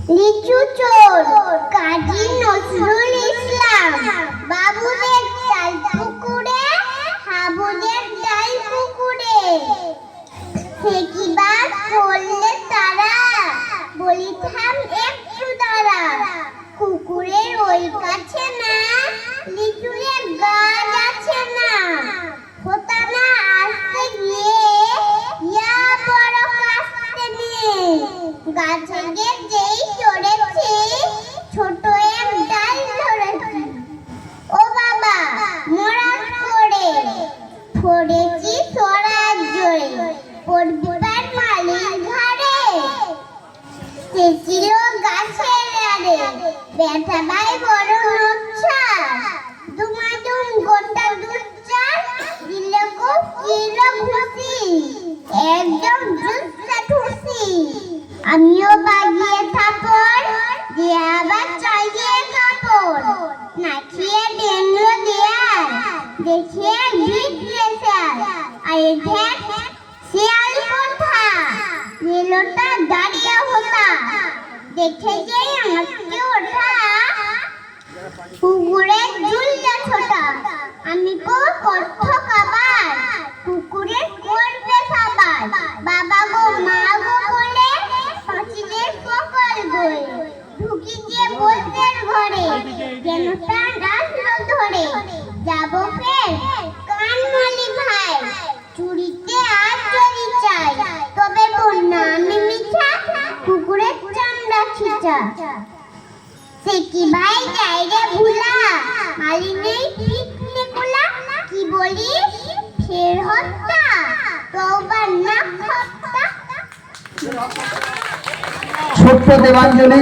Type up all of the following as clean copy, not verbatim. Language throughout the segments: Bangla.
লিচু চোর কাজী নজরুল ইসলাম, বাবুদের ডাল পুকুরে হাবুদের ডাল পুকুরে, সে কি বার করলে তারা, বলি থাম একটু দাঁড়া, কুকুরের ওই কাছে না লিচুয়ের গাছ আছে না, হতা না আসতে গিয়ে ইয়া বড় কাস্তে নিয়ে, গাছে গিয়ে যেই চড়েছি ছোট এক ডাল ধরেছি, ও বাবা মরার করে পড়েছি সরার জোরে, পড়বিবার মালির ঘরে, সে ছিল গাছের আড়ে, ব্যথা ভাই বড় নচ্ছা, দুমাদুম গোটা দুচ্চার দিল খুব কিলো ঘুষি, একদম জুসা ঠুসি, আমিও বাগিয়ে থাপড় দিয়ে আবার চাইয়ে কাপড়, না খেয়ে ডেঙ্গো দেয়ার দেখিয়ে ভিট গেছার, আরে ঢেক শিয়াল কোথা রেলোটা দাঁড়িয়ে হতা, দেখে যে আঁকতে ওঠা কুকুরের ঝুলটা ছোটা, আমি কো কর্থ কাবার কুকুরের করবে সাবার, বাবা গো মা গো বলে পাঁচিলের সকল বই ঢুকি গিয়ে বলতের ঘরে, যেন তার আসলো ধরে, যাব ফের কান মালি ভাই চুরিতে আর চুরি চাই, তবে বন্যা আমি মিঠা কুকুরের চামড়া ছিটা, সে কি ভাই যাই রে ভুলা মালি নেই পিকনে কুলা, কি বলিস ফের হত্যা তওবা না হত্যা। ছোট্ট দেবাঞ্জলি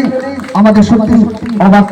আমাদের সত্যি অবাক